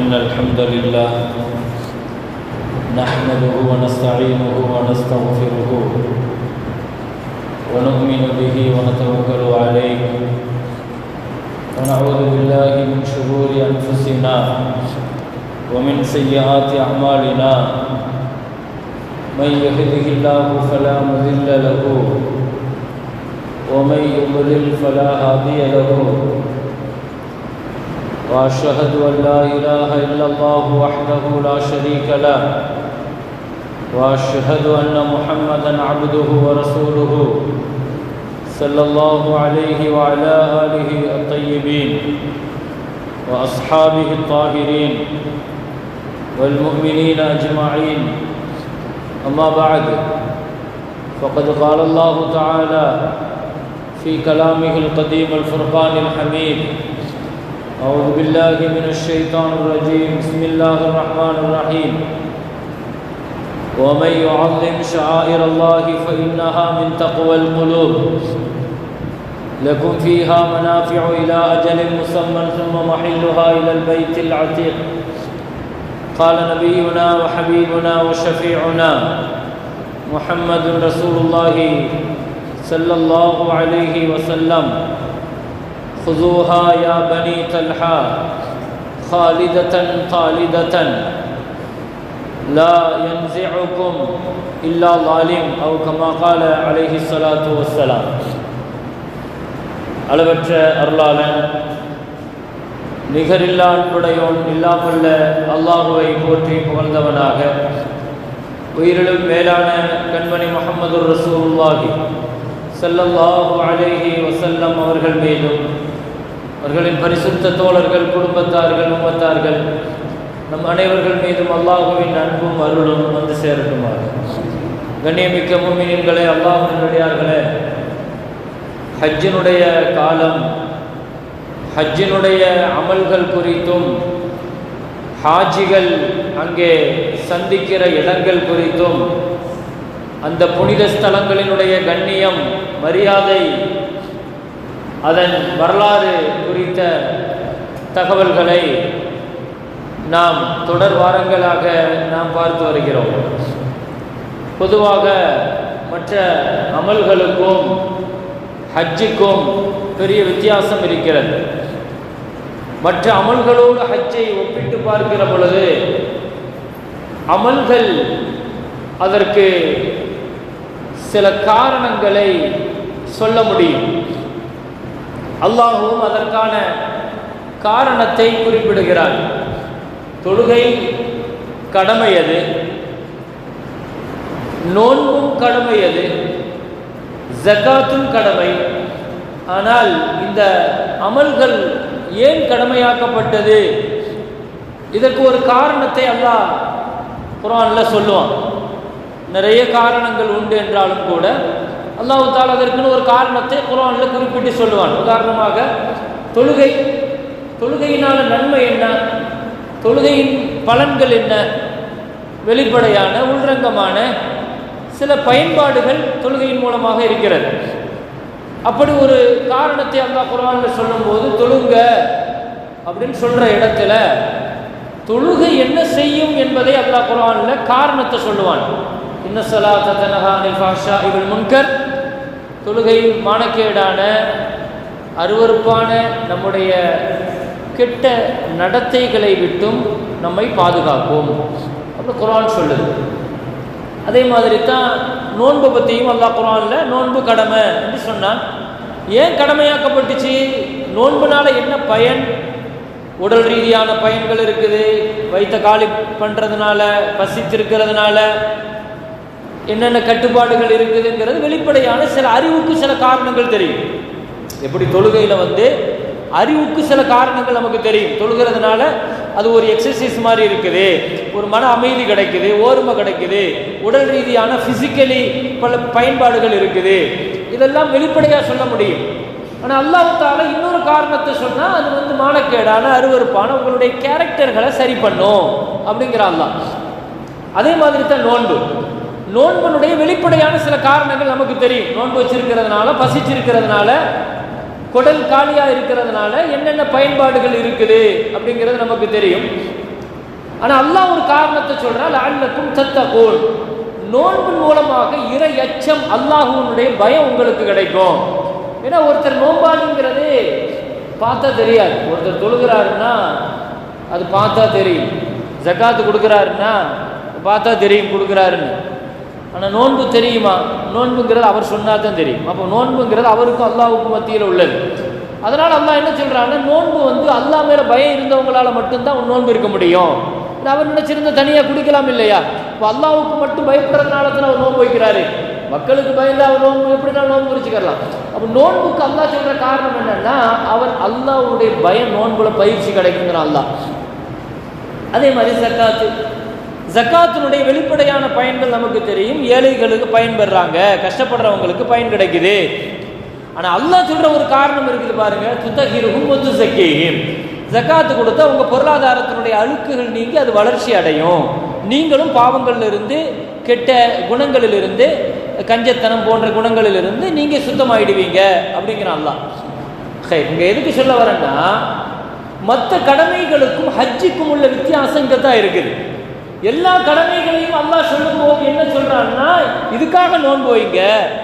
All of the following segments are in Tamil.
إن الحمد لله نحمده ونستعينه ونستغفره ونؤمن به ونتوكل عليه ونعوذ بالله من شرور أنفسنا ومن سيئات أعمالنا من يهده الله فلا مضل له ومن يضلل فلا هادي له وأشهد أن لا إله إلا الله وحده لا شريك له وأشهد أن محمدًا عبده ورسوله صلى الله عليه وعلى آله الطيبين وأصحابه الطاهرين والمؤمنين أجمعين. أما بعد، فقد قال الله تعالى في كلامه القديم الفرقان الحميد: أعوذ بالله من الشيطان الرجيم، بسم الله الرحمن الرحيم. ومن يعظم شعائر الله فإنها من تقوى القلوب لكم فيها منافع إلى أجل مسمى ثم محلها إلى البيت العتيق. قال نبينا وحبيبنا وشفيعنا محمد رسول الله صلى الله عليه وسلم: خذوها يا بني طلحة خالدة خالدة لا ينزعكم إلا ظالم، أو كما قال عليه الصلاة والسلام. அளவற்ற அருளாளன் நிகரில்லா அன்புடையோன் இல்லாமல்ல அல்லாஹுவை போற்றி புகழ்ந்தவனாக, உயிரிலும் மேலான கண்மணி முஹம்மது ரசூலுல்லாஹி ஸல்லல்லாஹு அலைஹி வஸல்லம் அவர்கள் மீதும், அவர்களின் பரிசுத்த தோழர்கள், குடும்பத்தார்கள், உம்மத்தார்கள், நம் அனைவர்கள் மீதும் அல்லாஹுவின் அன்பும் அருளும் வந்து சேரட்டுமாக. கண்ணியமிக்க முஃமினீன்களே, அல்லாஹ்வின் நல்லடியார்களே, ஹஜ்ஜினுடைய காலம், ஹஜ்ஜினுடைய அமல்கள் குறித்தும், ஹாஜிகள் அங்கே சந்திக்கிற இடங்கள் குறித்தும், அந்த புனித ஸ்தலங்களினுடைய கண்ணியம், மரியாதை, அதன் வரலாறு குறித்த தகவல்களை நாம் தொடர் வாரங்களாக நாம் பார்த்து வருகிறோம். பொதுவாக மற்ற அமல்களுக்கும் ஹஜ்ஜுக்கும் பெரிய வித்தியாசம் இருக்கிறது. மற்ற அமல்களோடு ஹஜ்ஜை ஒப்பிட்டு பார்க்கிற பொழுது அமல்கள் அதற்கு சில காரணங்களை சொல்ல முடியும். அல்லாஹ்வும் அதற்கான காரணத்தை குறிப்பிடுகிறார். தொழுகை கடமையது, நோன்பும் கடமையது, ஜகாத்தும் கடமை. ஆனால் இந்த அமல்கள் ஏன் கடமையாக்கப்பட்டது? இதற்கு ஒரு காரணத்தை அல்லாஹ் குர்ஆன்ல சொல்லுவான். நிறைய காரணங்கள் உண்டு என்றாலும் கூட அல்லாஹ் தஆலா அதற்குன்னு ஒரு காரணத்தை குர்ஆன்ல குறிப்பிட்டு சொல்லுவான். உதாரணமாக தொழுகையினால நன்மை என்ன, தொழுகையின் பலன்கள் என்ன, வெளிப்படையான உள்ரங்கமான சில பயன்பாடுகள் தொழுகையின் மூலமாக இருக்கிறது. அப்படி ஒரு காரணத்தை அல்லாஹ் குர்ஆன்ல சொல்லும்போது, தொழுங்க அப்படின்னு சொல்ற இடத்துல தொழுகை என்ன செய்யும் என்பதை அல்லாஹ் குர்ஆன்ல காரணத்தை சொல்லுவான். இன்ன ஸலாத்த தன்ஹா அனில் ஃபாஹ்ஷாஇ வல் முன்கர், தொழுகை மானக்கேடான, அருவருப்பான நம்முடைய கெட்ட நடத்தைகளை விட்டும் நம்மை பாதுகாக்கும் அப்படி குர்ஆன் சொல்லுது. அதே மாதிரி தான் நோன்பு பற்றியும் அல்லாஹ் குர்ஆன்ல நோன்பு கடமை என்று சொன்னான். ஏன் கடமையாக்கப்பட்டுச்சு? நோன்புனால என்ன பயன்? உடல் ரீதியான பயன்கள் இருக்குது. வயிற்ற காலி பண்ணுறதுனால, பசித்திருக்கிறதுனால என்னென்ன கட்டுப்பாடுகள் இருக்குதுங்கிறது வெளிப்படையான சில அறிவுக்கு சில காரணங்கள் தெரியும். எப்படி தொழுகையில் அறிவுக்கு சில காரணங்கள் நமக்கு தெரியும். தொழுகிறதுனால அது ஒரு எக்ஸசைஸ் மாதிரி இருக்குது, ஒரு மன அமைதி கிடைக்குது, ஓர்மை கிடைக்குது, உடல் ரீதியான ஃபிசிக்கலி பல பயன்பாடுகள் இருக்குது. இதெல்லாம் வெளிப்படையாக சொல்ல முடியும். ஆனால் அல்லாஹ் தஆலா இன்னொரு காரணத்தை சொன்னால் அது மானக்கேடான, அருவருப்பான உங்களுடைய கேரக்டர்களை சரி பண்ணும் அப்படிங்கிற அல்லாஹ். அதே மாதிரி தான் நோன்பனுடைய வெளிப்படையான சில காரணங்கள் நமக்கு தெரியும். நோன்பு வச்சிருக்கிறதுனால, பசிச்சிருக்கிறதுனால, குடல் காலியாக இருக்கிறதுனால என்னென்ன பயன்பாடுகள் இருக்குது அப்படிங்கிறது நமக்கு தெரியும். ஆனால் அல்லாஹ் ஒரு காரணத்தை சொல்றான், லஅல்லக்கும் தத்தகூன், நோன்பின் மூலமாக இறை அச்சம், அல்லாஹ்வுடைய பயம் உங்களுக்கு கிடைக்கும். ஏன்னா ஒருத்தர் நோம்பாளிங்கிறது பார்த்தா தெரியாது. ஒருத்தர் தொழுகிறாருன்னா அது பார்த்தா தெரியும். ஜக்காத்து கொடுக்குறாருன்னா பார்த்தா தெரியும் கொடுக்குறாருன்னு. ஆனால் நோன்பு தெரியுமா? நோன்புங்கிறது அவர் சொன்னா தான் தெரியும். அப்போ நோன்புங்கிறது அவருக்கும் அல்லாஹ்வுக்கும் மத்தியில் உள்ளது. அதனால் அல்லாஹ் என்ன சொல்றான்னா, நோன்பு அல்லாஹ் மேல பயம் இருந்தவங்களால மட்டும்தான் நோன்பு இருக்க முடியும். அவர் நினைச்சிருந்த தனியாக குடிக்கலாம் இல்லையா? இப்போ அல்லாஹ்வுக்கு மட்டும் பயப்படுறதுனால தான் அவர் நோன்பு வைக்கிறாரு. மக்களுக்கு பயந்து அவர் நோன்பு எப்படின்னா நோன்பு குறிச்சுக்கலாம். அப்போ நோன்புக்கு அல்லாஹ் சொல்ற காரணம் என்னன்னா, அவர் அல்லாஹ்வுடைய பயம் நோன்புல பயிற்சி கிடைக்குங்கிறான் அல்லாஹ். அதே மாதிரி ஜக்காத்தினுடைய வெளிப்படையான பயன்கள் நமக்கு தெரியும். ஏழைகளுக்கு பயன் பெறாங்க, கஷ்டப்படுறவங்களுக்கு பயன் கிடைக்குது. ஆனால் அல்லாஹ் சொல்ற ஒரு காரணம் இருக்குது பாருங்க, துத்தஹிருஹும் வ துஸக்கீஹிம். ஜக்காத்து கொடுத்தா உங்க பொருளாதாரத்தினுடைய அழுக்குகள் நீங்கி அது வளர்ச்சி அடையும். நீங்களும் பாவங்களிலிருந்து, கெட்ட குணங்களிலிருந்து, கஞ்சத்தனம் போன்ற குணங்களிலிருந்து நீங்க சுத்தமாயிடுவீங்க அப்படிங்கிற அல்லாஹ். இங்க எதுக்கு சொல்ல வரேன்னா, மற்ற கடமைகளுக்கும் ஹஜ்ஜுக்கும் உள்ள வித்தியாசம் இங்க தான் இருக்குது. எல்லா கடமைகளையும் அல்லாஹ் சொல்லும் போது என்ன சொல்றான்னா, இதுக்காக நோன்பு வைங்க,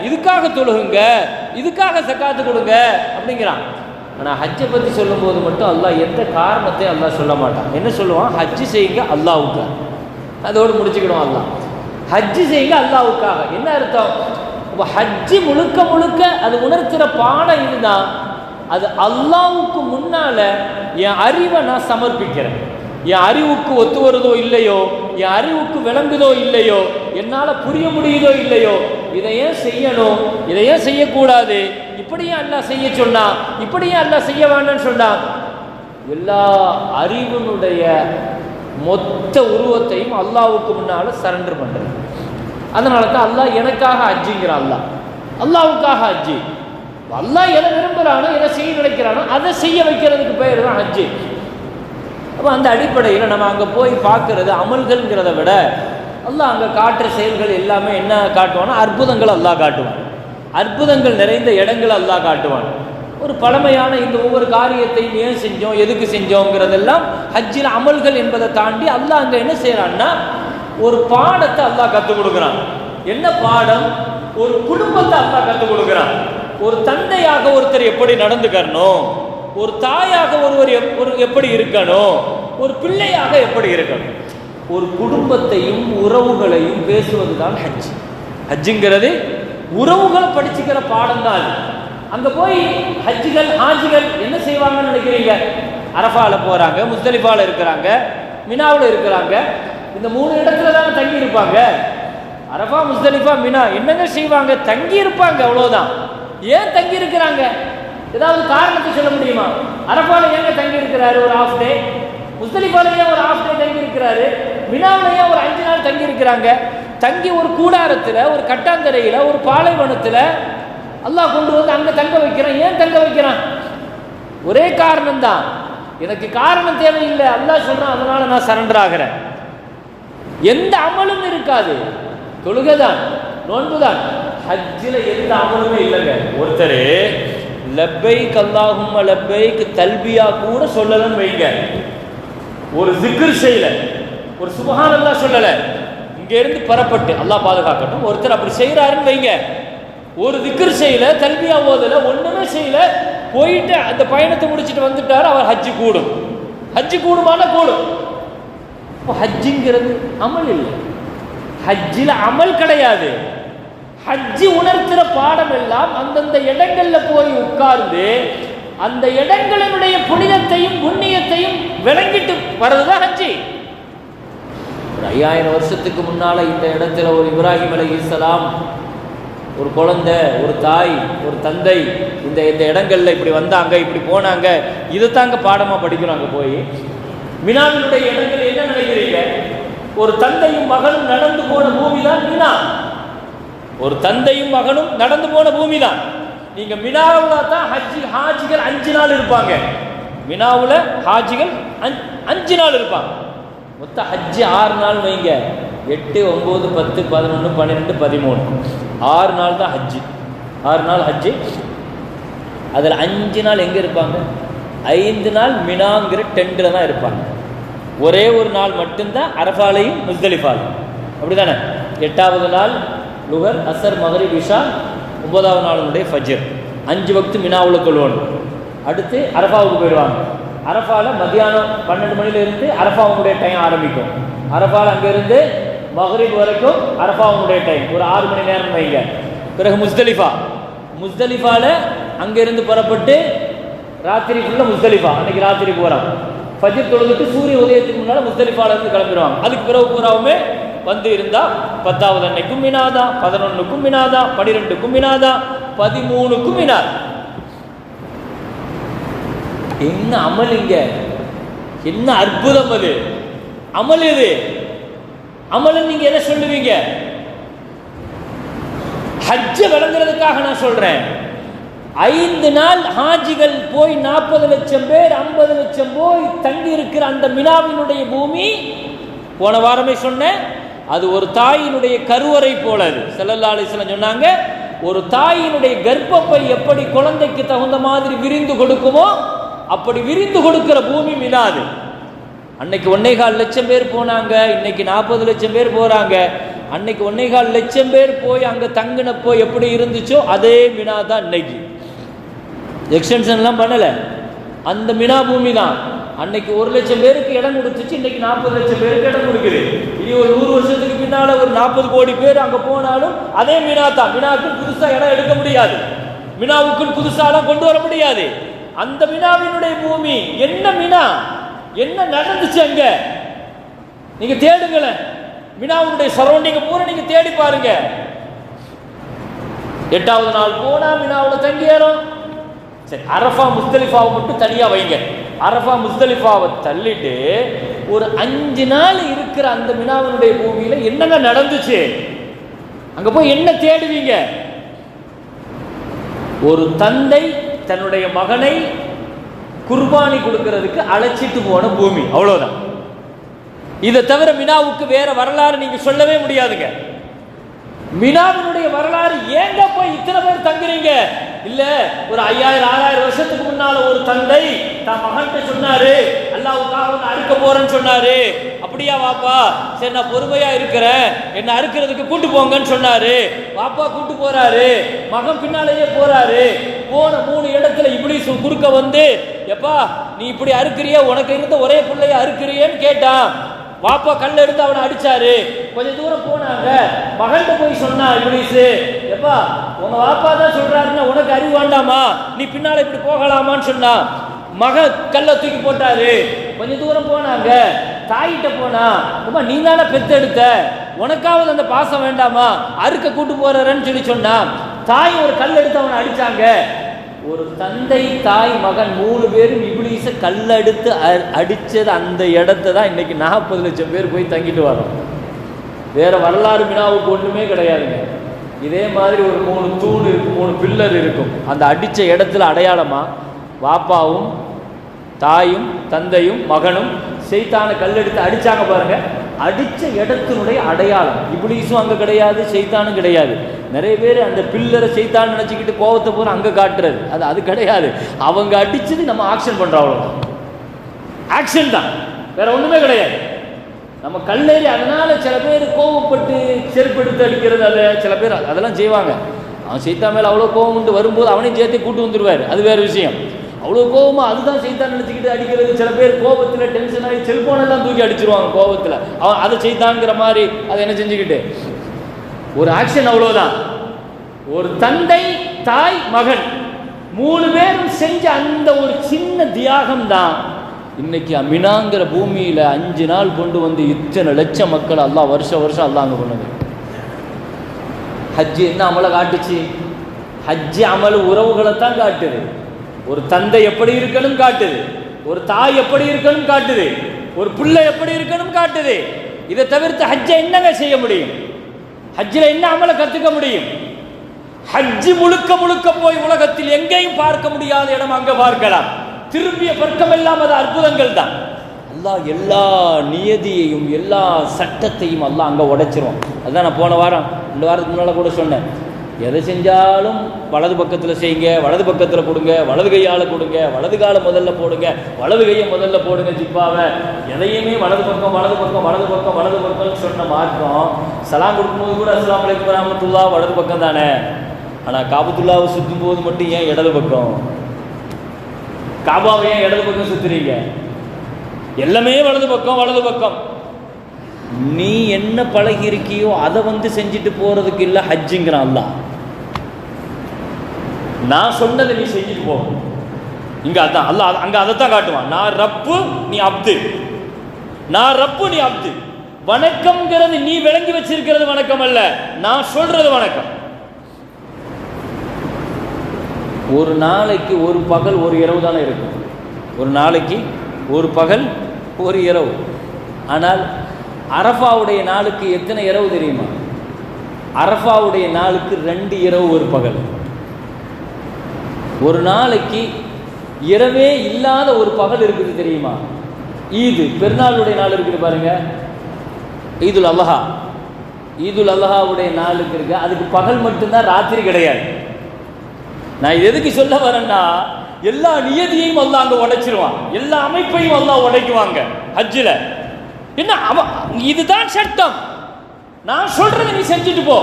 இதுக்காக தொழுகுங்க, இதுக்காக ஜக்காத்து கொடுங்க அப்படிங்கிறான். ஆனால் ஹஜ்ஜை பற்றி சொல்லும் போது மட்டும் அல்லாஹ் எந்த காரணத்தை அல்லாஹ் சொல்ல மாட்டான். என்ன சொல்லுவான்? ஹஜ்ஜு செய்யுங்க அல்லாஹ்வுக்காக. அதோடு முடிச்சுக்கிடுவோம். அல்லாஹ் ஹஜ்ஜு செய்யுங்க அல்லாஹ்வுக்காக. என்ன அர்த்தம்? ஹஜ்ஜு முழுக்க முழுக்க அது உணர்த்துற பாடம் இதுதான். அது அல்லாஹ்வுக்கு முன்னால என் அறிவை நான் சமர்ப்பிக்கிறேன். என் அறிவுக்கு ஒத்து வருதோ இல்லையோ, என் அறிவுக்கு விளங்குதோ இல்லையோ, என்னால் புரிய முடியுதோ இல்லையோ, இதை ஏன் செய்யணும், இதை ஏன் செய்யக்கூடாது, இப்படியே அல்லாஹ் செய்ய சொன்னா, இப்படியே அல்லாஹ் செய்ய வேண்டாம்னு சொன்னா, எல்லா அறிவினுடைய மொத்த உருவத்தையும் அல்லாஹ்வுக்கு முன்னால சரண்டர் பண்றேன். அதனால தான் அல்லாஹ் எனக்காக ஹஜ்ஜிங்கிறான். அல்லாஹ்வுக்காக ஹஜ்ஜி. அல்லாஹ் எதை விரும்புகிறானோ, எதை செய்ய நினைக்கிறானோ அதை செய்ய வைக்கிறதுக்கு பேர் தான் ஹஜ்ஜி. அப்போ அந்த அடிப்படையில் நம்ம அங்கே போய் பார்க்கறது அமல்கள்ங்கிறத விட அல்லாஹ் அங்கே காட்டுற செயல்கள் எல்லாமே என்ன காட்டுவான்னா, அற்புதங்கள் அல்லாஹ் காட்டுவான். அற்புதங்கள் நிறைந்த இடங்களை அல்லாஹ் காட்டுவான். ஒரு பழமையான இந்த ஒவ்வொரு காரியத்தையும் ஏன் செஞ்சோம், எதுக்கு செஞ்சோங்கிறதெல்லாம் ஹஜ்ஜில் அமல்கள் என்பதை தாண்டி அல்லாஹ் அங்கே என்ன செய்யறான்னா, ஒரு பாடத்தை அல்லாஹ் கற்றுக் கொடுக்குறான். என்ன பாடம்? ஒரு குடும்பத்தை அல்லாஹ் கற்றுக் கொடுக்குறான். ஒரு தந்தையாக ஒருத்தர் எப்படி நடந்துக்கணும், ஒரு தாயாக ஒருவர் எப்படி இருக்கணும், ஒரு பிள்ளையாக எப்படி இருக்கணும், ஒரு குடும்பத்தையும் உறவுகளையும் பேசுவது தான் ஹஜ். ஹஜ்ஜுங்கிறது உறவுகளை படிச்சுக்கிற பாடம் தான். அங்க போய் ஹாஜிகள் என்ன செய்வாங்கன்னு நினைக்கிறீங்க? அரஃபால போறாங்க, முஸ்தலிஃபால இருக்கிறாங்க, மினாவில் இருக்கிறாங்க. இந்த 3 இடத்துல தான் தங்கி இருப்பாங்க. அரஃபா, முஸ்தலிஃபா, மினா. என்னங்க செய்வாங்க? தங்கி இருப்பாங்க, அவ்வளவுதான். ஏன் தங்கி இருக்கிறாங்க? ஏதாவது காரணத்தை சொல்ல முடியுமா? அரஃபால ஏங்க தங்கி இருக்கிறாரு ஒரு ஹாஃப் டே, முஸ்தலிஃபால ஏன் ஒரு ஹாஃப் டே தங்கி இருக்கிறாரு, மினாவில் ஏன் ஒரு 5 நாள் தங்கி இருக்கிறாங்க? தங்கி ஒரு கூடாரத்தில், ஒரு கட்டாந்தரையில், ஒரு பாலைவனத்தில் அல்லாஹ் கொண்டு வந்து அங்கே தங்க வைக்கிறான். ஏன் தங்க வைக்கிறான்? ஒரே காரணம் தான். எனக்கு காரணம் தேவையில்லை, அல்லாஹ் சொல்றான், அதனால நான் சரண்டர் ஆகிறேன். எந்த அமலும் இருக்காது, தொழுகை தான், நோன்பு தான். ஹஜ்ஜில் எந்த அமலுமே இல்லைங்க. ஒருத்தர் லப்பைக் அல்லாஹும்ம லப்பைக் தல்பியா கூட சொல்லலன்னு வைங்க, ஒரு ஜிக்ர் செய்யல, ஒரு சுப்ஹான் அல்லாஹ் சொல்லல, இங்க இருந்து பரப்பட்டு அல்லாஹ் பாதுகாக்கட்டும், ஒருத்தர் அப்படி செய்யறாருன்னு வைங்க, ஒரு திக்ர் செய்யல, தல்பியா ஓதல, ஒண்ணுமே செய்யல, போயிட்டு அந்த பயணத்தை முடிச்சுட்டு வந்துட்டாரு, அவர் ஹஜ்ஜு கூடும். ஹஜ்ஜு கூடுமான கூடும். ஹஜ்ஜுங்கிறது அமல் இல்லை. ஹஜ்ஜில் அமல் கிடையாது. ஹஜ்ஜி உணர்த்துற பாடம் எல்லாம் அந்தந்த இடங்கள்ல போய் உட்கார்ந்து அந்த இடங்களினுடைய புனிதத்தையும் புண்ணியத்தையும் விளங்கிட்டு வர்றதுதான் ஹஜ்ஜி. 5000 வருஷத்துக்கு முன்னால இந்த இடத்துல ஒரு இப்ராஹிம் அலைஹிஸ்ஸலாம், ஒரு குழந்தை, ஒரு தாய், ஒரு தந்தை இந்த இந்த இடங்கள்ல இப்படி வந்தாங்க, இப்படி போனாங்க, இதைத்தாங்க பாடமா படிக்கிறாங்க. போய் மினாவினுடைய இடங்கள் என்ன நினைக்கிறீங்க? ஒரு தந்தையும் மகனும் நடந்து போன பூமி தான் மினா. ஒரு தந்தையும் மகனும் நடந்து போன பூமி தான். நீங்க மினாவுல தான் ஹாஜிகள் 5 நாள் இருப்பாங்க. மினாவுல ஹாஜிகள் 5 நாள் இருப்பாங்க. மொத்த ஹஜ்ஜி 6 நாள் வைங்க. 8, 9, 10, 11, 12, 13 6 நாள் தான் ஹஜ்ஜி. 6 நாள் ஹஜ்ஜி. அதில் 5 நாள் எங்கே இருப்பாங்க? 5 நாள் மினாங்கிற டெண்டில் தான் இருப்பாங்க. ஒரே ஒரு நாள் மட்டும்தான் அரஃபாலையும் முஸ்தலிஃபாலையும், அப்படிதானே? 8வது நாள் லுகர், அசர், மகரிப், இஷா. 9வது நாளுடைய ஃபஜ்ர். 5 வக்து மினாவுல தொழுவணும். அடுத்து அரஃபாவுக்கு போயிடுவாங்க. அரஃபால மத்தியானம் 12 மணிலேருந்து அரஃபாவுடைய டைம் ஆரம்பிக்கும். அரஃபால அங்கேருந்து மகரிப் வரைக்கும் அரஃபாவுடைய டைம் ஒரு 6 மணி நேரம் வைங்க. பிறகு முஸ்தலிஃபால அங்கேருந்து புறப்பட்டு ராத்திரி ஃபுல்லாக முஸ்தலிஃபா, அன்னைக்கு ராத்திரி போகிறோம். ஃபஜ்ர் தொழுதுட்டு சூரிய உதயத்துக்கு முன்னால் முஸ்தலிஃபாலேருந்து கிளம்பிடுவாங்க. அதுக்கு பிறகு பூராவுமே வந்து இருந்தால் 10வது அன்னைக்கும் மினாதா, 11க்கும் மினாதா, 12க்கும் மினாதா, 13க்கும் மினாதா. என்ன அமல் இங்க, என்ன அற்புதம் அது! அமல் இது. அமல் நீங்க எதை சொல்லுவீங்க? ஹஜ்ஜை விளங்குறதுக்காக நான் சொல்றேன். 5 நாள் ஹாஜிகள் போய் 40 லட்சம் பேர், 50 லட்சம் போய் தங்கி இருக்கிற அந்த மினாவினுடைய பூமி, போன வாரமே சொன்னேன், அது ஒரு தாயினுடைய கருவறை போல. அது ஸல்லல்லாஹு அலைஹி வஸல்லம் சொன்னாங்க, ஒரு தாயினுடைய கர்ப்பப்பை எப்படி குழந்தைக்கு தகுந்த மாதிரி விரிந்து கொடுக்குமோ அப்படி விரிந்து கொடுக்கிற பூமி மினாது. அன்னைக்கு 1.25 லட்சம் பேர் போனாங்க, இன்னைக்கு 40 லட்சம் பேர் போறாங்க. அன்னைக்கு 1.25 லட்சம் பேர் போய் அங்க தங்கினப்போ எப்படி இருந்துச்சோ அதே மினா தான் இன்னைக்கு. எக்ஸ்டென்ஷன்லாம் பண்ணல, அந்த மினா பூமி தான். அன்னைக்கு 1 லட்சம் பேருக்கு இடம் கொடுத்துச்சு, இன்னைக்கு 40 லட்சம் பேருக்கு இடம் கொடுக்குது. இனி ஒரு 100 வருஷத்துக்கு பின்னால ஒரு 40 கோடி பேர் அங்க போனாலும் அதே மினா தான். மினாவுக்கு புதுசா இடம் எடுக்க முடியாது, மினாவுக்கு புதுசாலாம் கொண்டு வர முடியாது. அந்த மினாவினுடைய பூமி என்ன மினா, என்ன நடந்துச்சு அங்க நீங்க தேடுங்களேன். மினாவுடைய சரௌண்டிங் பூரா நீங்க தேடி பாருங்க. 8வது நாள் போனா மினாவுல தங்கியேறோம். சரி, அரஃபா முஸ்தலிஃபாவை மட்டும் தனியா வைங்க. அரஃபா முஸ்தலிஃபாவை தள்ளிட்டு ஒரு 5 நாள் இருக்கிற அந்த மினாவினுடைய பூமியில என்னங்க நடந்துச்சு, அங்க போய் என்ன தேடுவீங்க? ஒரு தந்தை தன்னுடைய மகனை குர்பானி கொடுக்கிறதுக்கு அழைச்சிட்டு போன பூமி, அவ்வளவுதான். இதை தவிர மினாவுக்கு வேற வரலாறு நீங்க சொல்லவே முடியாதுங்க. மினாவினுடைய வரலாறு, ஏங்க போய் இத்தனை பேர் தங்குறீங்க? இல்ல, ஒரு 5000-6000 வருஷத்துக்கு முன்னால ஒரு தந்தை தான் மகன்கிட்ட சொன்னாரு, அல்லாஹ்வுக்காக உன்னை அறுக்க போறேன்னு சொன்னாரு. அப்படியா வாப்பா? சரி, நான் பொறுமையா இருக்கிறேன், என்ன அறுக்கிறதுக்கு கூட்டு போங்கன்னு சொன்னாரு. வாப்பா கூட்டு போறாரு, மகன் பின்னாலேயே போறாரு. போன 3 இடத்துல இப்லீஸ் குறுக்க வந்து, எப்பா நீ இப்படி அறுக்கிறிய, உனக்கு இருந்த ஒரே பிள்ளைய அறுக்கிறியன்னு கேட்டான். வாப்பா கல்ல எடுத்து அவனை அடிச்சாரு. கொஞ்சம் தூரம் போனாங்க, மகன்கிட்ட போய் சொன்னா இப்லீஸ், எப்பா உங்க வாப்பா தான் சொல்றாருன்னா உனக்கு அறிவு வேண்டாமா, நீ பின்னால இப்படி போகலாமான்னு சொன்னா. மகன் கல்ல தூக்கி போட்டாரு. கொஞ்சம் தூரம் போனாங்க, தாயிட்ட போனா, அப்பா நீ தானே பெத்தெடுத்த, உனக்காவது அந்த பாசம் வேண்டாமா, அறுக்க கூட்டு போறன்னு சொல்லி சொன்னா. தாய் ஒரு கல் எடுத்து அவனை அடிச்சாங்க. ஒரு தந்தை, தாய், மகன் 3 பேரும் இப்லீஸ கல்ல எடுத்து அடிச்சது அந்த இடத்தை தான் இன்னைக்கு 40 லட்சம் பேர் போய் தங்கிட்டு வரோம். வேற வரலாறு மினாவுக்கு ஒண்ணுமே கிடையாதுங்க. இதே மாதிரி ஒரு 3 தூண் இருக்கும், 3 பில்லர் இருக்கும். அந்த அடிச்ச இடத்துல அடையாளமா வாப்பாவும் தாயும் தந்தையும் மகனும் சைத்தான கல்லெடுத்து அடிச்சாங்க பாருங்க. அடிச்ச இடத்தினுடைய அடையாளம். இப்லீஸும் அங்க கிடையாது, சைத்தானும் கிடையாது. நிறைய பேர் அந்த பில்லரை சைத்தான் நினைச்சுக்கிட்டு கோவத்தை போற அங்க காட்டுறது, அது கிடையாது. அவங்க அடிச்சது நம்ம ஆக்ஷன் பண்றோம், அவ்வளவுதான். ஆக்ஷன் தான், வேற ஒண்ணுமே கிடையாது. நம்ம கல்லேறி, அதனால சில பேர் கோவப்பட்டு செருப்படுத்து அடிக்கிறது, அதை சில பேர் அதெல்லாம் செய்வாங்க. அவன் சைத்தான் மேல அவ்வளோ கோவம் உண்டு, வரும்போது அவனையும் சேர்த்து கூட்டு வந்துடுவார், அது வேற விஷயம். அவ்வளோ கோவமா அதுதான் சைத்தான் நினைச்சுக்கிட்டு அடிக்கிறது. சில பேர் கோபத்தில் டென்ஷன் ஆகி செல்போனெல்லாம் தூக்கி அடிச்சிருவாங்க கோபத்தில். அவன் அதை சைத்தான்ங்கிற மாதிரி அதை என்ன செஞ்சுக்கிட்டு ஒரு ஆக்ஷன், அவ்வளோதான். ஒரு தந்தை, தாய், மகன் 3 பேரும் செஞ்ச அந்த ஒரு சின்ன தியாகம் தான் இன்னைக்கு மினாங்கிற பூமியில 5 நாள் கொண்டு வந்து இத்தனை லட்சம் மக்கள் அல்லாஹ் வருஷம் அல்லாஹ் அங்கே கொண்டு வந்து. ஹஜ்ஜு என்ன அமலை காட்டுச்சு? ஹஜ்ஜு அமல் உறவுகளைத்தான் காட்டுது. ஒரு தந்தை எப்படி இருக்கணும் காட்டுது, ஒரு தாய் எப்படி இருக்கணும் காட்டுது, ஒரு பிள்ளை எப்படி இருக்கணும் காட்டுது. இதை தவிர்த்து ஹஜ்ஜை என்னங்க செய்ய முடியும்? ஹஜ்ஜில் என்ன அமலை கற்றுக்க முடியும்? ஹஜ்ஜு முழுக்க போய் உலகத்தில் எங்கேயும் பார்க்க முடியாத இடம் அங்கே பார்க்கலாம். திரும்பிய பர்க்கம் எல்லாம் அது அற்புதங்கள் தான். அல்லாஹ் எல்லா நியதியையும் எல்லா சட்டத்தையும் அல்லாஹ் அங்கே உடைச்சிருவான். அதுதான் நான் போன வாரம் 2 வாரத்துக்கு முன்னால் கூட சொன்னேன். எதை செஞ்சாலும் வலது பக்கத்தில் செய்யுங்க, வலது பக்கத்தில் கொடுங்க, வலது கையால் கொடுங்க, வலது காலை முதல்ல போடுங்க, வலது கையை முதல்ல போடுங்க ஜிப்பாவை. எதையுமே வலது பக்கம் வலது பக்கம் வலது பக்கம் வலது பக்கம்னு சொன்ன மார்க்கம். சலாம் கொடுக்கும்போது கூட அஸ்ஸலாமு அலைக்கும் வரஹ்மத்துல்லாஹ் வலது பக்கம் தானே. ஆனால் காபத்துல்லாவை சுற்றும் போது மட்டும் ஏன் இடது பக்கம்? காபாவை ஏன் இடது பக்கம் சுற்றுறீங்க? எல்லாமே வலது பக்கம் வலது பக்கம். நீ என்ன பழகி இருக்கியோ அதை செஞ்சுட்டு போறதுக்கு இல்லை ஹஜ்ஜுங்கிறான் அல்லாஹ். நான் சொன்னதை நீ செஞ்சுட்டு போ. இங்க அதான் அல்லாஹ் அங்க அதைத்தான் காட்டுவான். நான் ரப்பு நீ அப்து, நான் ரப்பு நீ அப்து. வணக்கம்ங்கிறது நீ விளங்கி வச்சிருக்கிறது வணக்கம் அல்ல, நான் சொல்றது வணக்கம். ஒரு நாளைக்கு ஒரு பகல் ஒரு இரவு தானே இருக்கும். ஒரு நாளைக்கு ஒரு பகல் ஒரு இரவு. ஆனால் அரஃபாவுடைய நாளுக்கு எத்தனை இரவு தெரியுமா? அரஃபாவுடைய நாளுக்கு 2 இரவு ஒரு பகல். ஒரு நாளைக்கு இரவே இல்லாத ஒரு பகல் இருக்குது தெரியுமா? ஈது பெருநாளுடைய நாள் இருக்குது பாருங்க, ஈதுல் அல்லஹா. ஈதுல் அல்லஹாவுடைய நாளுக்கு இருக்கு, அதுக்கு பகல் மட்டும்தான், ராத்திரி கிடையாது. நான் எதுக்கு சொல்ல வரேன்னா, எல்லா நியதியையும் அல்லாஹ் அங்க உடைச்சிருவான், எல்லா அமைப்பையும் அல்லாஹ் உடைக்குவாங்க ஹஜ்ஜில். என்ன இதுதான் சட்டம், நான் சொல்றதை நீ செஞ்சுட்டு போ.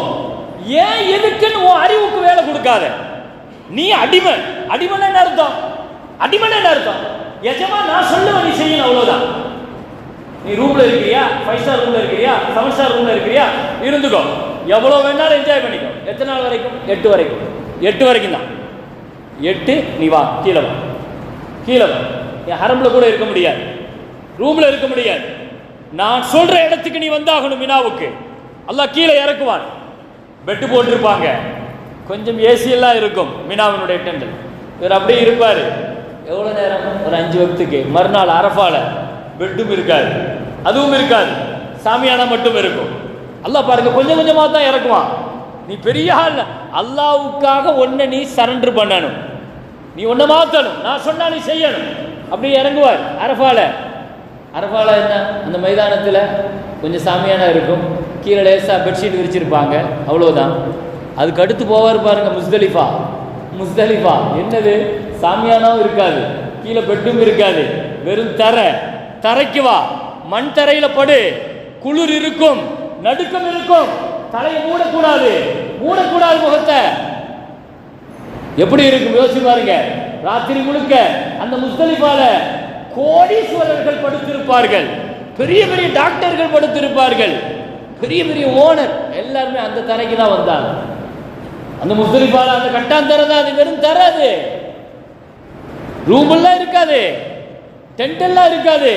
ஏன் எதுக்குன்னு உன் அறிவுக்கு வேலை கொடுக்காத. நீ அடிமை. அடிமைன்னு என்ன அர்த்தம்? அடிமைன்னு என்ன அர்த்தம்? எஜமா நான் சொல்லுவேன் நீ செய்யணும், அவ்வளவுதான். நீ ரூம்ல இருக்கிறியா, 5 ஸ்டார் ரூம்ல இருக்கிறியா, 7 ஸ்டார் ரூம்ல இருக்கிறியா, இருந்துக்கோ. எவ்வளவு வேணாலும் என்ஜாய் பண்ணிக்கோ. எத்தனை நாள் வரைக்கும்? 8 வரைக்கும். 8 வரைக்கும் தான். 8 நீ வா, கீழே வா, கீழே வா. என் ஹரம்ல கூட இருக்க முடியாது, ரூம்ல இருக்க முடியாது. நான் சொல்ற இடத்துக்கு நீ வந்தாகணும். மினாவுக்கு அல்லாஹ் கீழே இறக்குவான். பெட்டு போட்டிருப்பாங்க, கொஞ்சம் ஏசி எல்லாம் இருக்கும் மினாவினுடைய டெண்டில். இவர் அப்படியே இருப்பாரு. எவ்வளோ நேரம்? ஒரு 5 வக்துக்கு. மறுநாள் அரஃபால பெட்டும் இருக்காது, அதுவும் இருக்காது, சாமியானா மட்டும் இருக்கும். அல்லாஹ் பாருங்க கொஞ்சம் கொஞ்சமாக தான் இறக்குவான். நீ பெரிய ஆள், அல்லாவுக்காக ஒன்றை நீ சரண்டர் பண்ணணும், நீ ஒன்றை மாற்றணும், நான் சொன்னா நீ செய்யணும். அப்படி இறங்குவார் அரஃபால. அரஃபால என்ன, அந்த மைதானத்தில் கொஞ்சம் சாமியானா இருக்கும், கீழே லேசாக பெட்ஷீட் விரிச்சிருப்பாங்க, அவ்வளோதான். அதுக்கு அடுத்து போவார் பாருங்க முஸ்தலிஃபா. முஸ்தலிஃபா என்னது? சாமியானாவும் இருக்காது, கீழே பெட்டும் இருக்காது, வெறும் தரை. தரைக்கு வா, மண் தரையில படு. குளிர் இருக்கும், நடுக்கம் இருக்கும், தலையை மூடக்கூடாது, மூடக்கூடாது முகத்தை. எப்படி இருக்கும் யோசிச்சு பாருங்க. ராத்திரி முழுக்க அந்த முஸ்தலிஃபால கோடீஸ்வரர்கள் படுத்திருப்பார்கள், பெரிய பெரிய டாக்டர்கள் படுத்திருப்பார்கள், பெரிய பெரிய ஓனர் எல்லாருமே அந்த தரைக்கு தான் வந்தாங்க. அந்த முஸ்தலிஃபால அந்த கட்டான் தரை தான், அது வெறும் தரை. அது ரூம் எல்லாம் இருக்காது, டென்ட் எல்லாம் இருக்காது,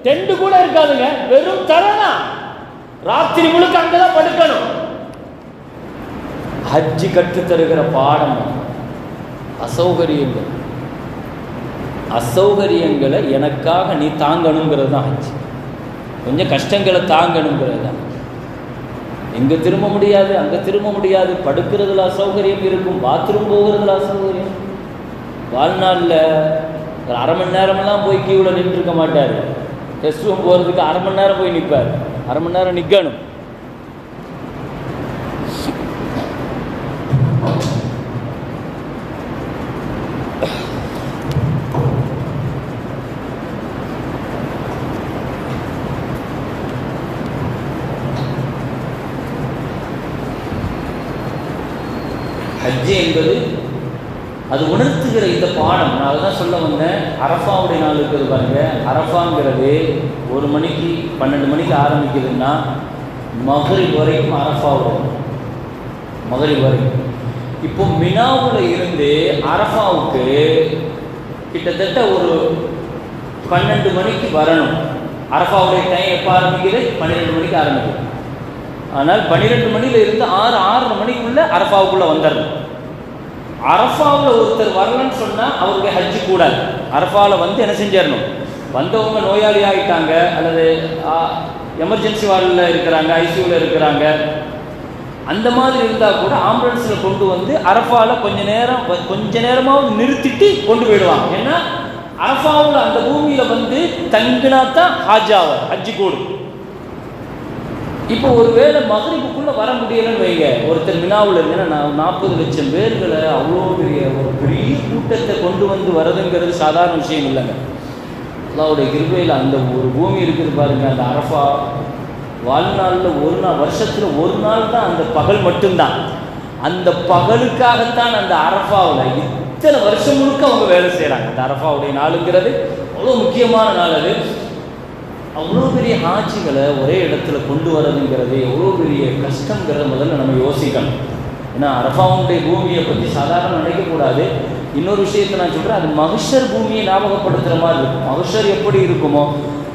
டென்ட் கூட இருக்காதுங்க, வெறும் தரை தான். ராத்திரி முழுக்க அங்கதான் படுக்கணும். ஹஜ்ஜி கற்று தருகிற பாடம் அசௌகரியங்கள். அசௌகரியங்களை எனக்காக நீ தாங்கணுங்கிறது தான் ஹஜ். கொஞ்சம் கஷ்டங்களை தாங்கணுங்கிறது தான். எங்க திரும்ப முடியாது, அங்க திரும்ப முடியாது, படுக்கிறதுல அசௌகரியம் இருக்கும், பாத்ரூம் போகிறதுல அசௌகரியம். வாழ்நாளில் ஒரு 1/2 மணி நேரமெல்லாம் போய் கீழே நின்று இருக்க மாட்டார். ரெஸ்ட் ரூம் போகிறதுக்கு 1/2 மணி நேரம் போய் நிற்பார், 1/2 மணி நேரம் நிற்கணும். ஹஜ்ஜு என்பது அது உணர்த்துகிற இந்த பாடம். நான் அதுதான் சொல்ல வந்தேன். அரஃபாவுடைய நாள் இருக்கிறது பாருங்க. அரஃபாங்கிறது 1 மணிக்கு 12 மணிக்கு ஆரம்பிக்குதுன்னா மகரிப் வரைக்கும் அரஃபாவோட, மகரிப் வரைக்கும். இப்போ மினாவில் இருந்து அரஃபாவுக்கு கிட்டத்தட்ட ஒரு 12 மணிக்கு வரணும். அரஃபாவுடைய டைம் எப்போ ஆரம்பிக்குது? 12 மணிக்கு ஆரம்பிக்குது. ஆனால் 12 மணியில இருந்து 6-6:30 மணிக்குள்ள அரஃபாவுக்குள்ள வந்துடணும். அரஃபாவில் ஒருத்தர் வரலன்னு சொன்னால் அவருடைய ஹஜ்ஜு கூடாது. அரஃபாவில் வந்து என்ன செஞ்சிடணும்? வந்தவங்க நோயாளி ஆகிட்டாங்க, அல்லது எமர்ஜென்சி வார்டில் இருக்கிறாங்க, ஐசியூவில் இருக்கிறாங்க, அந்த மாதிரி இருந்தால் கூட ஆம்புலன்ஸில் கொண்டு வந்து அரஃபாவில் கொஞ்ச நேரமாவது நிறுத்திட்டு கொண்டு போயிடுவாங்க. ஏன்னா அரஃபாவில் அந்த பூமியில் வந்து தங்கினா தான் ஹாஜாவை ஹஜ்ஜு கூடும். இப்போ ஒரு வேளை மகரிபுக்குள்ளே வர முடியலன்னு வைங்க, ஒருத்தர் மினாவில் இருந்தேன்னா 40 லட்சம் பேர்களை அவ்வளோ ஒரு பெரிய கூட்டத்தை கொண்டு வந்து வர்றதுங்கிறது சாதாரண விஷயம் இல்லைங்க. அல்லாஹ்வுடைய கிருபையில் அந்த ஒரு பூமி இருக்குது பாருங்க, அந்த அரஃபா வாழ்நாளில் ஒரு நாள், வருஷத்தில் ஒரு நாள் தான் அந்த பகல் மட்டும்தான். அந்த பகலுக்காகத்தான் அந்த அரஃபாவில் இத்தனை வருஷம் முழுக்க அவங்க வேலை செய்கிறாங்க. அந்த அரஃபாவுடைய நாளுங்கிறது அவ்வளோ முக்கியமான நாள். அது அவ்வளோ பெரிய ஆட்சிகளை ஒரே இடத்துல கொண்டு வரதுங்கிறது எவ்வளோ பெரிய கஷ்டங்கிறத முதல்ல நம்ம யோசிக்கணும். ஏன்னா அரஃபாவுடைய பூமியை பற்றி சாதாரண நினைக்கக்கூடாது. இன்னொரு விஷயத்தை நான் சொல்கிறேன், அது மஹ்ஷர் பூமியை ஞாபகப்படுத்துகிற மாதிரி இருக்கும். மஹ்ஷர் எப்படி இருக்குமோ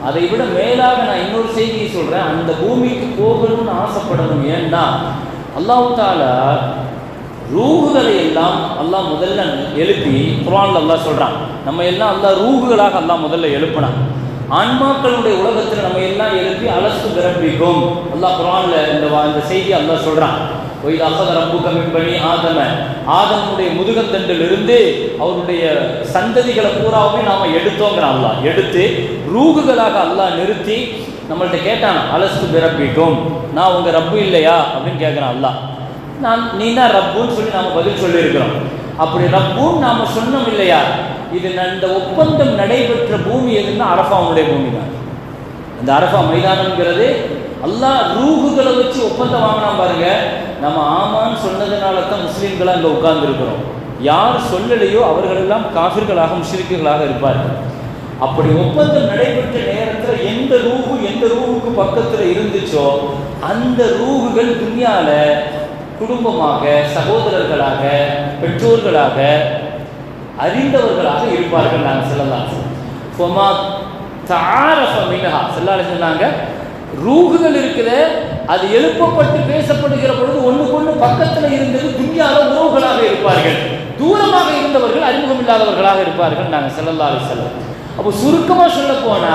அதை விட மேலாக நான் இன்னொரு செய்தியை சொல்கிறேன், அந்த பூமிக்கு போகணும்னு ஆசைப்படணும். ஏன்னா அல்லாஹ் தஆலா ரூஹுகளை எல்லாம் அல்லாஹ் முதல்ல எழுப்பி குர்ஆன்ல அல்லாஹ் சொல்கிறான், நம்ம எல்லாம் அல்லாஹ் ரூஹுகளாக அல்லாஹ் முதல்ல எழுப்பினான். ஆன்மாக்களுடைய உலகத்தில் நம்ம எல்லாம் எழுப்பி அலசு பிறப்பிக்கும். அல்லாஹ் குர்ஆன்ல இந்த செய்தியை அல்லாஹ் சொல்கிறான், ஆதமுடைய முதுகந்தண்டிலிருந்து அவருடைய சந்ததிகளை பூராவுமே நாம எடுத்தோங்கிற அல்லாஹ் எடுத்து ரூகுகளாக அல்லாஹ் நிறுத்தி நம்மள்ட்ட கேட்டான், அலசு பிறப்பிக்கும், நான் உங்க ரப்பு இல்லையா அப்படின்னு கேட்கிறான் அல்லாஹ். நீ தான் ரப்புன்னு சொல்லி நாம பதில் சொல்லியிருக்கிறோம். அப்படி ரப்புன்னு நாம சொன்னோம் இல்லையா, இது இந்த ஒப்பந்தம் நடைபெற்ற பூமி எதுன்னா அரஃபாவுடைய பூமி தான். அந்த அரஃபா மைதானம்ங்கிறது அல்லாஹ் ரூஹுகளை வச்சு ஒப்பந்தம் வாங்கினான் பாருங்க. நம்ம ஆமான்னு சொன்னதுனால தான் முஸ்லீம்களாக இங்கே உட்கார்ந்து இருக்கிறோம். யார் சொல்லலையோ அவர்களெல்லாம் காஃபிர்களாக முஷ்ரிக்குகளாக இருப்பார்கள். அப்படி ஒப்பந்தம் நடைபெற்ற நேரத்தில் எந்த ரூஹுக்கு பக்கத்தில் இருந்துச்சோ அந்த ரூஹுகள் துன்யால குடும்பமாக, சகோதரர்களாக, பெற்றோர்களாக, அறிந்தவர்களாக இருப்பார்கள். நாங்கள் சொல்லலாம் சொன்னாங்க, ரூஹுகள் இருக்கிற அது எழுப்பப்பட்டு பேசப்படுகிற பொழுது ஒன்றுக்கொன்று பக்கத்தில் இருந்தது துன்யால உறவுகளாக இருப்பார்கள், தூரமாக இருந்தவர்கள் அறிமுகம் இல்லாதவர்களாக இருப்பார்கள். நாங்கள் ஸல்லல்லாஹு அலைஹி வஸல்லம். அப்போ சுருக்கமாக சொல்ல போனா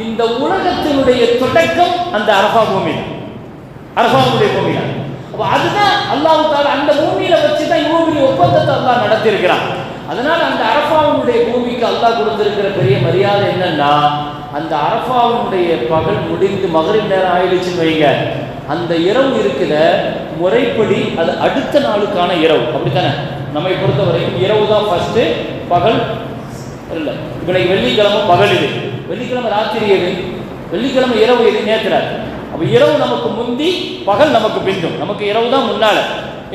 இந்த உலகத்தினுடைய தொடக்கம் அந்த அரஃபா பூமி, அரஃபாவுடைய பூமி தான். அப்போ அதுதான் அல்லாஹ் தஆலா அந்த பூமியில வச்சு தான் இவ்வளவு பெரிய ஒப்பந்தத்தை அல்லாஹ் நடத்தியிருக்கிறான். அதனால அந்த அரஃபாவுடைய பூமிக்கு அல்லாஹ் கொடுத்திருக்கிற பெரிய மரியாதை என்னன்னா, அந்த அரஃபாவுடைய பகல் முடிந்து மகரிப் நேரம் ஆயிடுச்சுன்னு வைங்க, அந்த இரவு இருக்கிற முறைப்படி அது அடுத்த நாளுக்கான இரவு. அப்படித்தானே நம்மை பொறுத்த வரைக்கும் இரவு தான் ஃபர்ஸ்ட், பகல் இல்லை. இப்போ வெள்ளிக்கிழமை பகல், இது வெள்ளிக்கிழமை ராத்திரி, எது வெள்ளிக்கிழமை இரவு, எது நேற்று. அப்போ இரவு நமக்கு முந்தி, பகல் நமக்கு பின்னும். நமக்கு இரவு தான் முன்னால.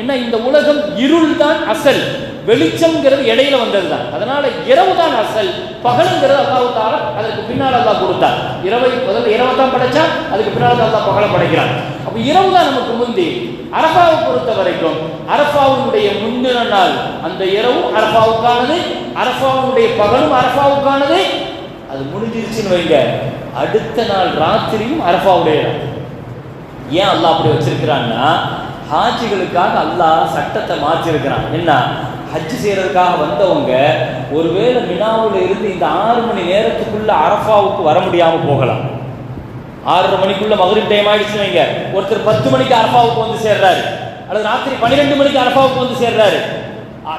என்ன, இந்த உலகம் இருள் தான் அசல், வெளிச்சம்ங்கிறது இடையில வந்தது தான். அதனால இரவு தான் அசல், பகலுங்கிறது அல்லாஹ் தஆலா அதற்கு பின்னால் அல்லாஹ் கொடுத்தார். முதல்ல இரவை தான் படைச்சா, அதுக்கு பின்னால் அல்லாஹ் பகலை படைக்கிறான். அப்போ இரவு தான் நமக்கு முந்தி. அரஃபாவை பொறுத்த வரைக்கும் அரஃபாவுடைய முந்தின நாள் அந்த இரவு அரஃபாவுக்கானது, அரஃபாவுடைய பகலும் அரஃபாவுக்கானது. அது முடிஞ்சிருச்சுன்னு வைங்க, அடுத்த நாள் ராத்திரியும் அரஃபாவுடைய. ஏன் அல்லாஹ் அப்படி வச்சிருக்கிறான்னா, ஹாஜிகளுக்காக அல்லாஹ் சட்டத்தை மாற்றிருக்கிறான். என்ன, ஹஜ் செய்யறதுக்காக வந்தவங்க ஒருவேளை மினாவில் இருந்து இந்த 6 மணி நேரத்துக்குள்ள அரஃபாவுக்கு வர முடியாம போகலாம். 6:30 மணிக்குள்ள மகரிப் டைம் ஆயிடுச்சுன்னு வைங்க, ஒருத்தர் 10 மணிக்கு அரஃபாவுக்கு வந்து சேர்றாரு, அல்லது ராத்திரி 12 மணிக்கு அரஃபாவுக்கு வந்து சேர்றாரு,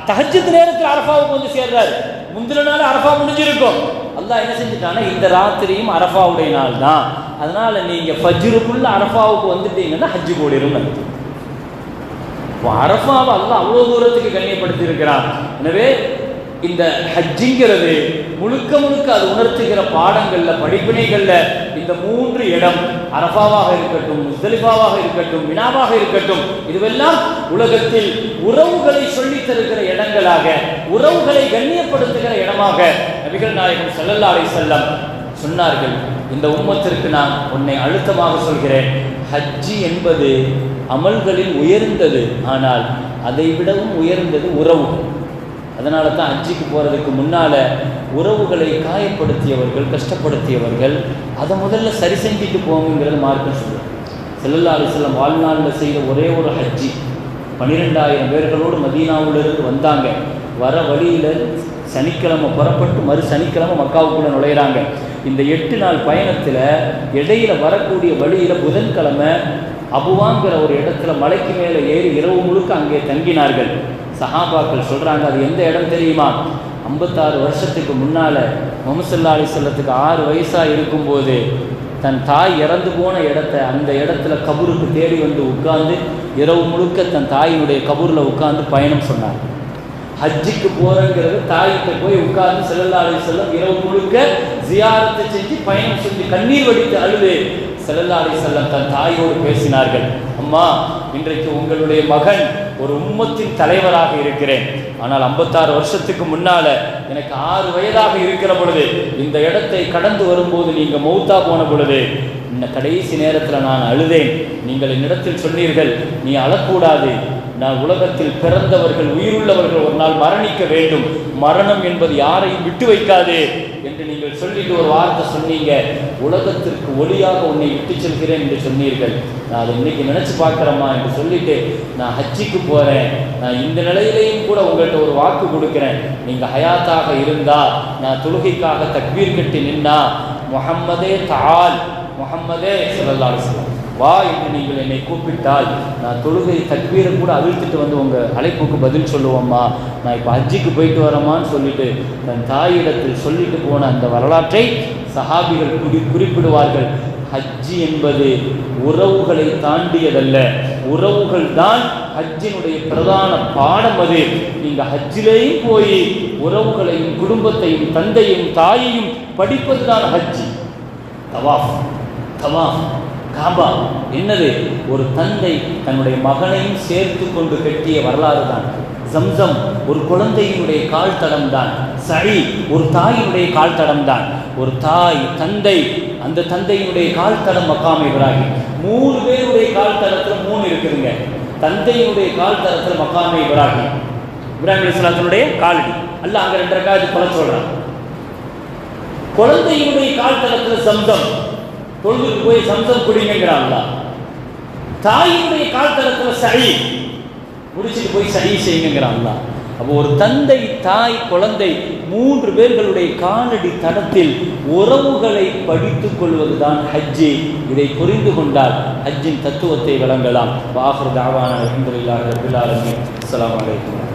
தஹஜ்ஜுத் நேரத்தில் அரஃபாவுக்கு வந்து சேர்றாரு. முந்தின நாள் அரஃபா முடிஞ்சிருக்கும். அல்லாஹ் என்ன செஞ்சுட்டானா, இந்த ராத்திரியும் அரஃபாவுடைய நாள் தான். அதனால நீங்க ஃபஜ்ருக்குள்ள அரஃபாவுக்கு வந்துட்டீங்கன்னா ஹஜ்ஜு கூடிரும். அரஃபாவை அல்லாஹ் அவ்வளோ தூரத்துக்கு கண்ணியப்படுத்தி இருக்கிறான். எனவே இந்த ஹஜ்ஜுங்கிறது முழுக்க முழுக்க அது உணர்த்துகிற பாடங்கள்ல, படிப்பினைகள்ல இந்த 3 இடம், அரஃபாவாக இருக்கட்டும், முஸ்தலிஃபாவாக இருக்கட்டும், மினாவாக இருக்கட்டும், இதுவெல்லாம் உலகத்தில் உறவுகளை சொல்லித் தருகிற இடங்களாக, உறவுகளை கண்ணியப்படுத்துகிற இடமாக நபிகள் நாயகம் ஸல்லல்லாஹு அலைஹி வஸல்லம் சொன்னார்கள். இந்த உம்மத்திற்கு நான் உன்னை அழுத்தமாக சொல்கிறேன், ஹஜ்ஜி என்பது அமல்களில் உயர்ந்தது, ஆனால் அதை விடவும் உயர்ந்தது உறவுகள். அதனால தான் ஹஜ்ஜிக்கு போகிறதுக்கு முன்னால் உறவுகளை காயப்படுத்தியவர்கள், கஷ்டப்படுத்தியவர்கள், அதை முதல்ல சரி செஞ்சுட்டு போங்கிறது மார்க்கம் சொல்லுவாங்க. ஸல்லல்லாஹு அலைஹி வஸல்லம் வாழ்நாளில் செய்த ஒரே ஒரு ஹஜ்ஜி, 12,000 பேர்களோடு மதீனாவிலிருந்து வந்தாங்க. வர வழியில் சனிக்கிழமை புறப்பட்டு மறு சனிக்கிழமை மக்காவுக்குள்ளே நுழையிறாங்க. இந்த 8 நாள் பயணத்தில் இடையில வரக்கூடிய வழியில் புதன்கிழமை அபுவாங்கிற ஒரு இடத்துல மலைக்கு மேலே ஏறி இரவு முழுக்க அங்கே தங்கினார்கள். சஹாபாக்கள் சொல்கிறாங்க, அது எந்த இடம் தெரியுமா? 56 வருஷத்துக்கு முன்னால் முஹம்மது ஸல்லல்லாஹு அலைஹி வஸல்லத்துக்கு 6 வயசாக இருக்கும்போது தன் தாய் இறந்து போன இடத்த அந்த இடத்துல கபூருக்கு தேடி வந்து உட்கார்ந்து இரவு முழுக்க தன் தாயினுடைய கபூரில் உட்கார்ந்து பயணம் சொன்னார். ஹஜ்ஜுக்கு போகிறங்கிறது தாய்கிட்ட போய் உட்கார்ந்து ஸல்லல்லாஹு அலைஹி வஸல்லம் இரவு முழுக்க ஜியாரத்தை செஞ்சு பயணம் செஞ்சு கண்ணீர் வடித்து அழுது ஸல்லல்லாஹு அலைஹி வஸல்லம் தன் தாயோடு பேசினார்கள். அம்மா, இன்றைக்கு உங்களுடைய மகன் ஒரு உம்மத்தின் தலைவராக இருக்கிறேன். ஆனால் 56 வருஷத்துக்கு முன்னால எனக்கு 6 வயதாக இருக்கிற பொழுது இந்த இடத்தை கடந்து வரும்போது நீங்க மௌத்தா போன பொழுது இந்த கடைசி நேரத்தில் நான் அழுதேன். நீங்கள் என்னிடத்தில் சொன்னீர்கள், நீ அழக்கூடாது, நான் உலகத்தில் பிறந்தவர்கள் உயிருள்ளவர்கள் ஒரு நாள் மரணிக்க வேண்டும், மரணம் என்பது யாரையும் விட்டு வைக்காது என்று நீங்கள் சொல்லிட்டு ஒரு வார்த்தை சொன்னீங்க. உலகத்திற்கு ஒளியாக உன்னை விட்டு செல்கிறேன் என்று சொன்னீர்கள். நான் அதை இன்னைக்கு நினைச்சு பார்க்குறேம்மா என்று சொல்லிட்டு நான் ஹஜ்ஜிக்கு போகிறேன். நான் இந்த நிலையிலையும் கூட உங்கள்கிட்ட ஒரு வாக்கு கொடுக்குறேன். நீங்கள் ஹயாத்தாக இருந்தா நான் தொழுகைக்காக தக்பீர் கட்டி நின்னா முஹம்மதே தால், முஹம்மதே ஸல்லல்லாஹு அலைஹி வஸல்லம் வா என்று நீங்கள் என்னை கூப்பிட்டால் நான் தொழுகை தக்பீரை கூட அவிழ்த்துட்டு வந்து உங்கள் அழைப்புக்கு பதில் சொல்லுவோம்மா, நான் இப்போ ஹஜ்ஜிக்கு போயிட்டு வரமான்னு சொல்லிட்டு தன் தாயிடத்தில் சொல்லிட்டு போன அந்த வரலாற்றை சஹாபிகள் குறிப்பிடுவார்கள். ஹஜ்ஜி என்பது உறவுகளை தாண்டியதல்ல, உறவுகள் தான் ஹஜ்ஜினுடைய பிரதான பாடம். அது நீங்கள் ஹஜ்ஜிலேயும் போய் உறவுகளையும் குடும்பத்தையும் தந்தையும் தாயையும் படிப்பது தான் ஹஜ்ஜி. தவாஃப், தவாஃப் காபா என்னது? ஒரு தந்தை தன்னுடைய மகனையும் சேர்த்து கொண்டு கட்டிய வரலாறு தான். ஜம்சம் ஒரு குழந்தையினுடைய கால் தடம் தான். சரி, ஒரு தாயினுடைய கால் தடம் தான். ஒரு தாய் தந்தை, அந்த தந்தையினுடைய கால் தடம் மக்காம் இப்ராஹிம். 3 பேருடைய கால் தடத்தில் 3 இருக்குதுங்க. தந்தையினுடைய கால் தடத்தில் மக்காம் இப்ராஹிம், இப்ராஹிம் அலைஹிஸ்ஸலாத்துடைய காலடி. அல்ல அங்க 2 ரக்காத் கொலை சொல்றான். குழந்தையினுடைய கால் தடத்தில் ஜம்சம், தொழுதுக்கு போய் சம்சம் குடிங்கிறாங்களா. தாயினுடைய கால் தரத்தில் சரி முடிச்சுட்டு போய் சரி செய்யுங்கிறாங்களா. அப்போ ஒரு தந்தை, தாய், குழந்தை 3 பேர்களுடைய காலடி தடத்தில் உறவுகளை படித்துக் கொள்வதுதான் ஹஜ்ஜி. இதை புரிந்து கொண்டால் ஹஜ்ஜின் தத்துவத்தை விளங்கலாம். வாஹிர் தாவானா அல்ஹம்துலில்லாஹி ரப்பில் ஆலமீன். அஸ்ஸலாமு அலைக்கும்.